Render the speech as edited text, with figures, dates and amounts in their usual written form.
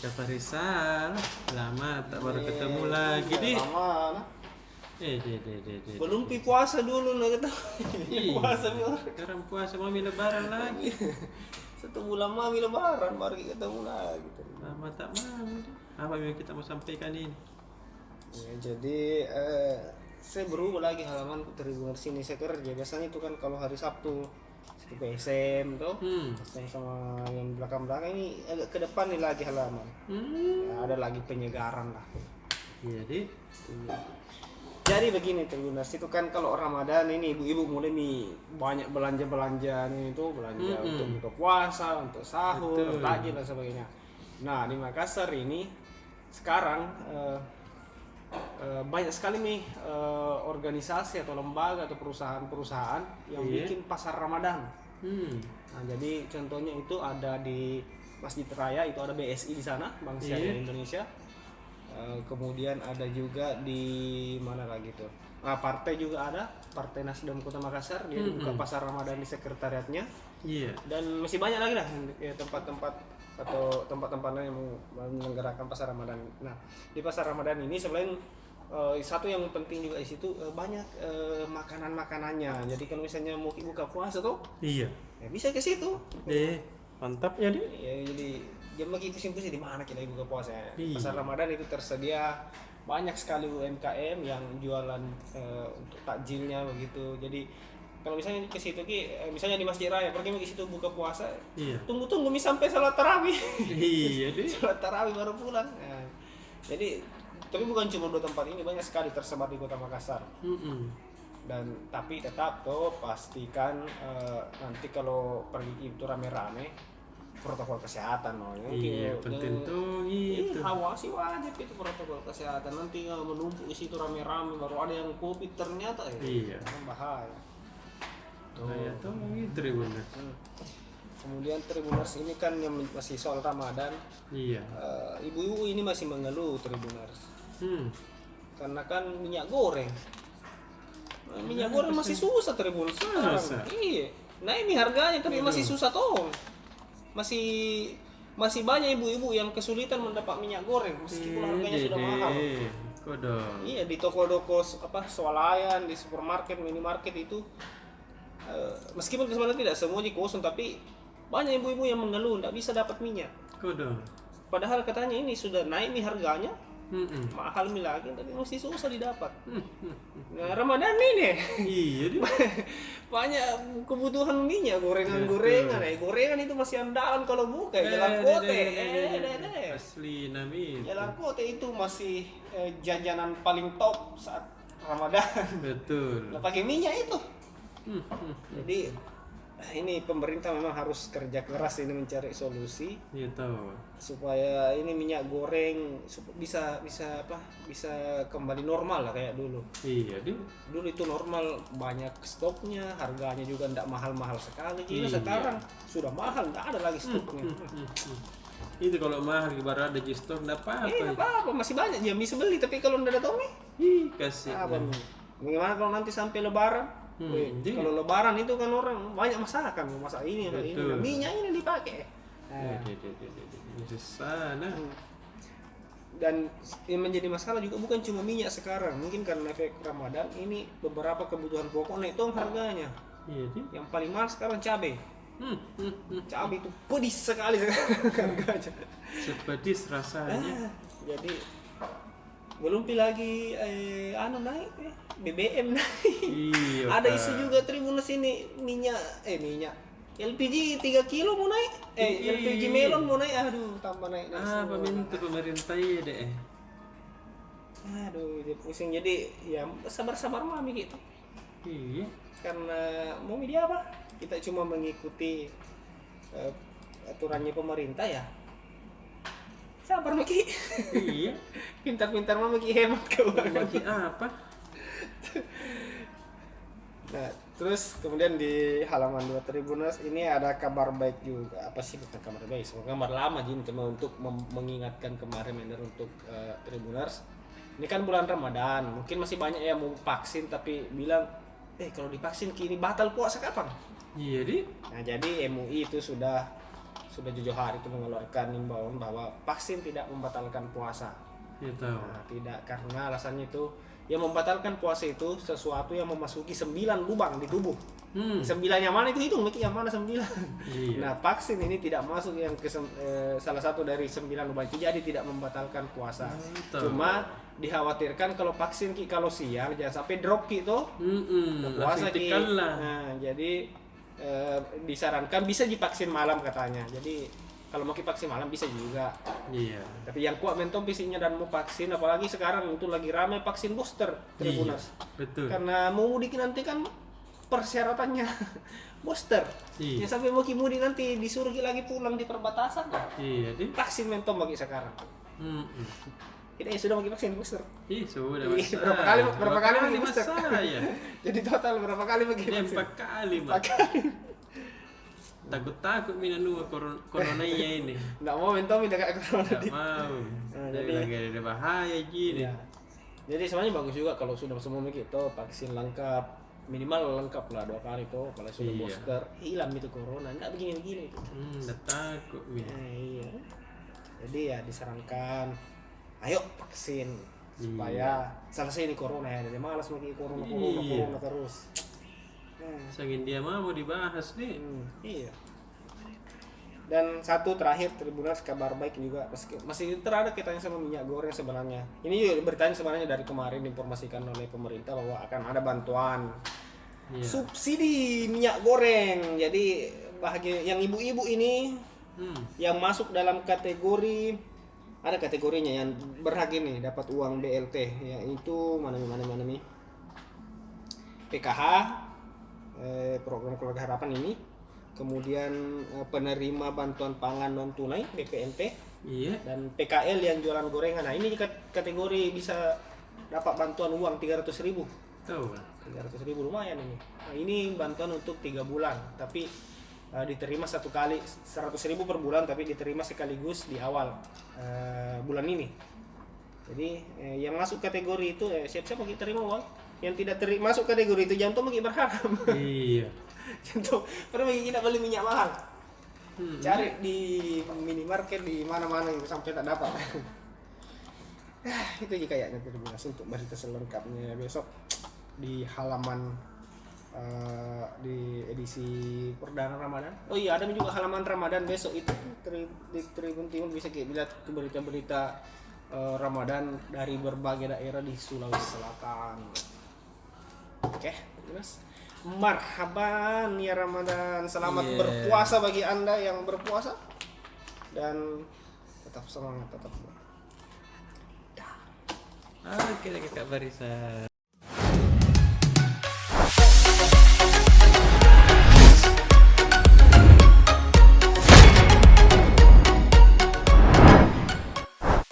Siapa Rizal? Lama tak baru ketemu lagi di. Lama, nah. Deh. Belum pi puasa dulu lah kita. Iya. Puasa nih. Sekarang puasa mau lebaran lagi. 1 bulan mami lebaran baru kita ketemu lagi. Lama tak mau. Apa yang kita mau sampaikan ini? Ya, jadi saya berubah lagi halaman Tribuners sini saya kerja. Biasanya itu kan kalau hari Sabtu ke PSM tuh, sama yang belakang-belakang ini agak ke depan nih lagi halaman. Ya, ada lagi penyegaran lah. Iya di. Iya. Jadi begini Tribuners itu kan kalau Ramadan ini ibu-ibu mulai nih banyak belanja nih itu belanja untuk buka puasa, untuk sahur, takjil dan sebagainya. Nah di Makassar ini sekarang banyak sekali nih organisasi atau lembaga atau perusahaan-perusahaan yang bikin pasar Ramadan. Nah jadi contohnya itu ada di Masjid Raya itu ada BSI di sana, Bank Syariah Indonesia. Kemudian ada juga di mana lagi tuh? Nah, partai juga ada, Partai Nasdem Kota Makassar dia buka pasar Ramadan di sekretariatnya. Iya. Dan masih banyak lagi lah ya, tempat-tempat atau tempat-tempat yang menyelenggarakan pasar Ramadan. Nah, di pasar Ramadan ini selain satu yang penting juga di situ banyak makanan-makanannya. Jadi kalau misalnya mau buka puasa tuh, Iya. ya bisa ke situ. Mantap ya di. Ya, jadi jam lagi pusing-pusing di mana kita buka puasa. Iya. Pasar Ramadan itu tersedia banyak sekali UMKM yang jualan untuk takjilnya begitu. Jadi kalau misalnya ke situ misalnya di Masjid Raya pergi ke situ buka puasa, tunggu sampai salat tarawih. Iya di. Salat tarawih baru pulang. Nah, jadi tapi bukan cuma 2 tempat ini, banyak sekali tersebar di Kota Makassar. Dan tapi tetap tuh pastikan nanti kalau pergi itu rame-rame protokol kesehatan Iya, penting tuh gitu. Awasi wajib itu protokol kesehatan. Nanti menumpuk di situ rame-rame baru ada yang Covid ternyata ya. Iya. Bahaya. Bahaya tuh gitu Tribuners. Kemudian Tribuners ini kan yang masih soal Ramadan. Iya. Ibu-ibu ini masih mengeluh Tribuners. Karena kan minyak goreng. Minyak goreng masih susah Tribuners. Iya. Nah ini harganya tapi masih susah tuh. Masih banyak ibu-ibu yang kesulitan mendapat minyak goreng meskipun harganya sudah mahal. Iya di toko-toko swalayan, di supermarket, minimarket itu meskipun sebenarnya tidak semuanya kosong tapi banyak ibu-ibu yang mengeluh tidak bisa dapat minyak. Padahal katanya ini sudah naik nih harganya. Mahal lagi tapi masih susah didapat. Nah Ramadan ini iya banyak kebutuhan minyak gorengan gorengan itu masih andalan kalau buka Jalan Kote asli nami Jalan Kote itu masih jajanan paling top saat Ramadan. Betul. Nah, pakai minyak itu. Jadi ini pemerintah memang harus kerja keras ini mencari solusi supaya ini minyak goreng bisa kembali normal lah kayak dulu. Iya dulu itu normal, banyak stoknya, harganya juga tidak mahal-mahal sekali. Sekarang sudah mahal, tidak ada lagi stoknya. Itu kalau mahal ibarat ada di stok tidak apa-apa. Masih banyak yang bisa beli tapi kalau tidak ada tomi kasih bagaimana kalau nanti sampai lebaran. Kalau lebaran itu kan orang banyak masakan, masak ini, minyak ini dipakai. Sana. Dan yang menjadi masalah juga bukan cuma minyak sekarang, mungkin karena efek Ramadan ini beberapa kebutuhan pokok naik dong harganya. Yang paling mahal sekarang cabai. Cabai itu pedis sekali harganya. Sepedis rasanya. Jadi belum lagi naik BBM naik. Ada isu juga Tribuners ini minyak LPG 3 kilo mau naik. LPG melon mau naik. Aduh, tambah naik. Apa minta pemerintah deh. Aduh, dia pusing. Jadi ya sabar-sabar mami gitu. Iya. Karena mau dia apa? Kita cuma mengikuti aturannya pemerintah ya. Sabar Maki. Iya. Pintar-pintar mah Maki hemat keuangan. Maki apa? Nah, terus kemudian di halaman 2 Tribuners ini ada kabar baik juga. Apa sih bukan kabar baik? Sebenarnya kabar lama gini cuma untuk mengingatkan kemarin untuk Tribuners. Ini kan bulan Ramadan, mungkin masih banyak yang mau vaksin tapi bilang, kalau divaksin kini batal puasa kapan? Iya di. Nah, jadi MUI itu sudah sudah jauh hari itu mengeluarkan imbauan bahwa vaksin tidak membatalkan puasa. Ya tahu. Nah, tidak, karena alasannya itu yang membatalkan puasa itu sesuatu yang memasuki 9 lubang di tubuh. 9 yang mana itu hitung, Miki, yang mana 9? Iya. Nah, vaksin ini tidak masuk yang salah satu dari 9 lubang itu, jadi tidak membatalkan puasa. Cuma dikhawatirkan kalau vaksin Ki, kalau siang jangan sampai drop Ki tuh. Puasa Ki. Nah, jadi disarankan bisa divaksin malam katanya. Jadi kalau mau vaksin malam bisa juga. Iya. Tapi yang kuat mentom visinya dan mau vaksin, apalagi sekarang itu lagi ramai vaksin booster Tribunas. Iya, betul. Karena mau mudik nanti kan persyaratannya booster. Iya. Ya sampai mau mudik nanti disuruh lagi pulang di perbatasan. Iya, Vaksin mentom bagi sekarang. Kita sudah bagi vaksin booster. Ih, sudah Iya, Mas. berapa kali bagi booster? Saya. Jadi total berapa kali bagi Ini vaksin? 4 kali, Mas. 4 kali. Takut mina nua coronanya ini. Nggak mau mentom tidak kayak corona. Nggak mau. Nah, Jadi jadi- lagi ada bahaya gini. Iya. Jadi sebenarnya bagus juga kalau sudah semua begitu vaksin lengkap, minimal lengkap lah 2 kali tuh. Kalau sudah Iya. booster hilang itu corona, nggak begini-begini itu. Udah takut mina. Iya. Jadi ya disarankan, ayo vaksin Iya. supaya selesai ini corona ya. Jadi malas lagi corona Iya. terus. Sangin dia mau dibahas nih. Iya. Dan satu terakhir Tribunas, kabar baik juga, masih terada kaitannya sama minyak goreng sebenarnya. Ini juga beritanya sebenarnya dari kemarin diinformasikan oleh pemerintah bahwa akan ada bantuan Iya. subsidi minyak goreng. Jadi bahagia yang ibu-ibu ini yang masuk dalam kategori, ada kategorinya yang berhak ini dapat uang BLT, yaitu mana nih PKH, program keluarga harapan ini, kemudian penerima bantuan pangan non tunai BPNT, Iya. dan PKL yang jualan gorengan. Nah, ini kategori bisa dapat bantuan uang 300.000. Tahu kan? 300.000 lumayan ini. Nah, ini bantuan untuk 3 bulan, tapi diterima satu kali 100.000 per bulan, tapi diterima sekaligus di awal bulan ini. Jadi yang masuk kategori itu siap-siap mau terima uang. Yang tidak masuk kategori itu jangan tuh berharap. Iya. Contoh, pernah kita beli minyak mahal. Cari di minimarket di mana-mana itu sampai tak dapat. Itu aja kayaknya Tribunas untuk berita selengkapnya besok di halaman di edisi perdana Ramadan. Oh iya, ada juga halaman Ramadan besok itu di Tribun Timur bisa kita lihat berita-berita Ramadan dari berbagai daerah di Sulawesi Selatan. Oke, Mas. Marhaban ya Ramadan. Selamat berpuasa bagi Anda yang berpuasa. Dan tetap semangat, tetap. Oke, Kakak Barisa.